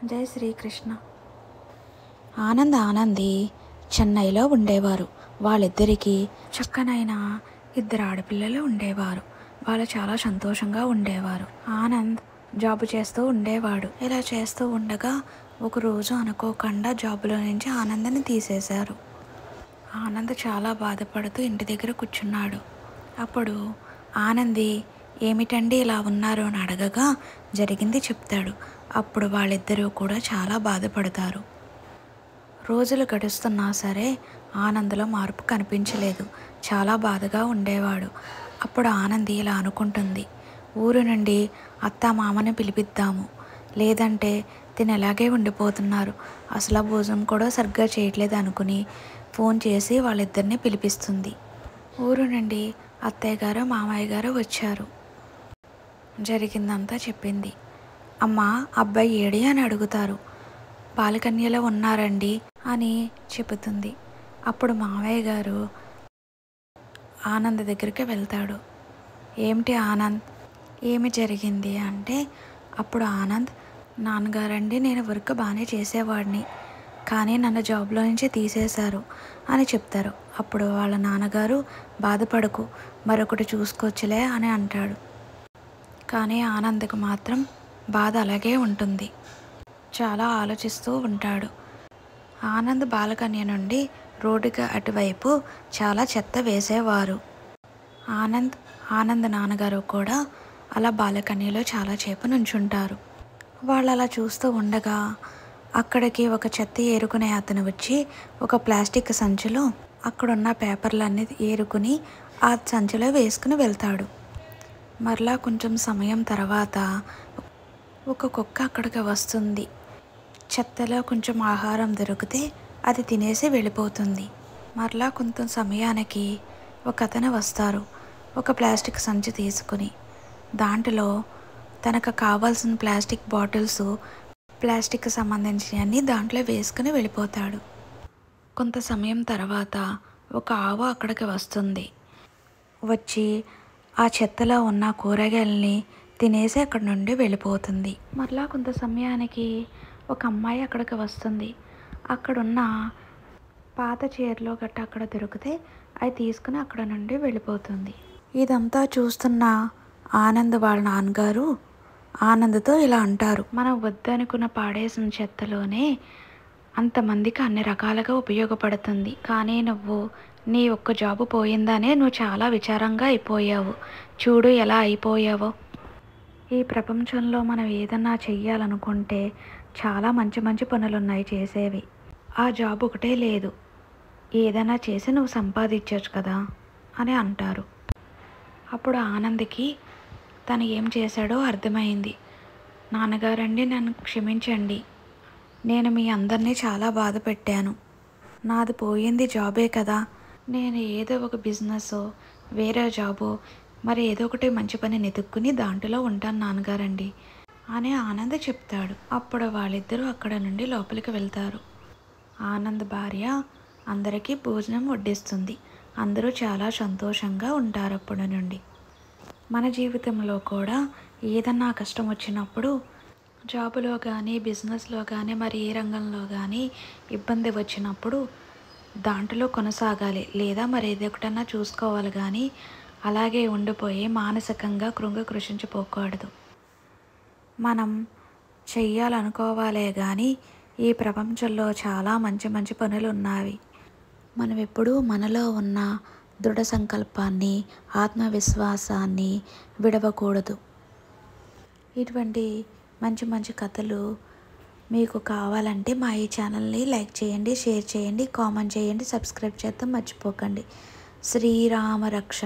జై శ్రీకృష్ణ. ఆనంది చెన్నైలో ఉండేవారు. వాళ్ళిద్దరికీ చక్కనైన ఇద్దరు ఆడపిల్లలు ఉండేవారు. వాళ్ళు చాలా సంతోషంగా ఉండేవారు. ఆనంద్ జాబు చేస్తూ ఉండేవాడు. ఇలా చేస్తూ ఉండగా ఒకరోజు అనుకోకుండా జాబులో నుంచి ఆనంద్ని తీసేశారు. ఆనంద్ చాలా బాధపడుతూ ఇంటి దగ్గర కూర్చున్నాడు. అప్పుడు ఆనంది ఏమిటండి ఇలా ఉన్నారు అని అడగగా జరిగింది చెప్తాడు. అప్పుడు వాళ్ళిద్దరూ కూడా చాలా బాధపడతారు. రోజులు గడుస్తున్నా సరే ఆనంద్లో మార్పు కనిపించలేదు. చాలా బాధగా ఉండేవాడు. అప్పుడు ఆనంది ఇలా అనుకుంటుంది, ఊరు నుండి అత్త మామని పిలిపిద్దాము, లేదంటే తిని ఎలాగే ఉండిపోతున్నారు, అసలు భోజనం కూడా సరిగ్గా చేయట్లేదు అనుకుని ఫోన్ చేసి వాళ్ళిద్దరిని పిలిపిస్తుంది. ఊరు నుండి అత్తయ్య గారు మామయ్య గారు వచ్చారు. జరిగిందంతా చెప్పింది. అమ్మ అబ్బాయి ఏడి అని అడుగుతారు. బాలకన్యలో ఉన్నారండి అని చెబుతుంది. అప్పుడు మామయ్య గారు ఆనంద్ దగ్గరికి వెళ్తాడు. ఏమిటి ఆనంద్, ఏమి జరిగింది అంటే అప్పుడు ఆనంద్, నాన్నగారండి నేను వర్క్ బాగానే చేసేవాడిని, కానీ నన్ను జాబ్లో నుంచి తీసేశారు అని చెప్తారు. అప్పుడు వాళ్ళ నాన్నగారు బాధపడకు, మరొకటి చూసుకోవచ్చులే అని అంటాడు. కానీ ఆనంద్కి మాత్రం బాధ అలాగే ఉంటుంది. చాలా ఆలోచిస్తూ ఉంటాడు. ఆనంద్ బాలకన్య నుండి రోడ్డుకి అటువైపు చాలా చెత్త వేసేవారు. ఆనంద్ నాన్నగారు కూడా అలా బాలకన్యలో చాలా సేపు నుంచుంటారు. వాళ్ళు అలా చూస్తూ ఉండగా అక్కడికి ఒక చెత్త ఏరుకునే అతను వచ్చి ఒక ప్లాస్టిక్ సంచిలో అక్కడున్న పేపర్లన్నీ ఏరుకుని ఆ సంచిలో వేసుకుని వెళ్తాడు. మరలా కొంచెం సమయం తర్వాత ఒక కుక్క అక్కడికి వస్తుంది. చెత్తలో కొంచెం ఆహారం దొరికితే అది తినేసి వెళ్ళిపోతుంది. మరలా కొంత సమయానికి ఒక అతను వస్తారు, ఒక ప్లాస్టిక్ సంచి తీసుకుని. దాంట్లో తనకు కావాల్సిన ప్లాస్టిక్ బాటిల్స్, ప్లాస్టిక్ సంబంధించినవన్నీ దాంట్లో వేసుకుని వెళ్ళిపోతాడు. కొంత సమయం తర్వాత ఒక ఆవు అక్కడికి వస్తుంది. వచ్చి ఆ చెత్తలో ఉన్న కూరగాయలని తినేసి అక్కడి నుండి వెళ్ళిపోతుంది. మరలా కొంత సమయానికి ఒక అమ్మాయి అక్కడికి వస్తుంది. అక్కడున్న పాత చీరలో గట్ట అక్కడ దొరికితే అవి తీసుకుని అక్కడ నుండి వెళ్ళిపోతుంది. ఇదంతా చూస్తున్న ఆనంద్ వాళ్ళ నాన్నగారు ఆనంద్తో ఇలా అంటారు, మనం వద్దనుకున్న పాడేసిన చెత్తలోనే అంతమందికి అన్ని రకాలుగా ఉపయోగపడుతుంది, కానీ నువ్వు నీ ఒక్క జాబు పోయిందనే నువ్వు చాలా విచారంగా అయిపోయావు. చూడు ఎలా అయిపోయావో. ఈ ప్రపంచంలో మనం ఏదన్నా చెయ్యాలనుకుంటే చాలా మంచి మంచి పనులు ఉన్నాయి చేసేవి, ఆ జాబ్ ఒకటే లేదు, ఏదైనా చేసి నువ్వు సంపాదించవచ్చు కదా అని అంటారు. అప్పుడు ఆనంద్కి తను ఏం చేశాడో అర్థమైంది. నాన్నగారండి నన్ను క్షమించండి, నేను మీ అందరినీ చాలా బాధ పెట్టాను. నాది పోయింది జాబే కదా, నేను ఏదో ఒక బిజినెస్, వేరే జాబో, మరి ఏదో ఒకటి మంచి పని వెతుక్కుని దాంట్లో ఉంటాను నాన్నగారండి అని ఆనంద్ చెప్తాడు. అప్పుడు వాళ్ళిద్దరూ అక్కడ నుండి లోపలికి వెళ్తారు. ఆనంద్ భార్య అందరికీ భోజనం వడ్డిస్తుంది. అందరూ చాలా సంతోషంగా ఉంటారు అప్పటి నుండి. మన జీవితంలో కూడా ఏదన్నా కష్టం వచ్చినప్పుడు జాబులో కానీ బిజినెస్లో కానీ మరి ఏ రంగంలో కానీ ఇబ్బంది వచ్చినప్పుడు దాంట్లో కొనసాగాలి, లేదా మరి ఏదొకటన్నా చూసుకోవాలి, కానీ అలాగే ఉండిపోయి మానసికంగా కృషించిపోకూడదు. మనం చెయ్యాలనుకోవాలే కానీ ఈ ప్రపంచంలో చాలా మంచి మంచి పనులు ఉన్నవి. మనం ఎప్పుడూ మనలో ఉన్న దృఢ సంకల్పాన్ని, ఆత్మవిశ్వాసాన్ని విడవకూడదు. ఇటువంటి మంచి మంచి కథలు మీకు కావాలంటే మా ఈ ఛానల్ని లైక్ చేయండి, షేర్ చేయండి, కామెంట్ చేయండి, సబ్స్క్రైబ్ చేద్దాం మర్చిపోకండి. శ్రీరామ రక్ష.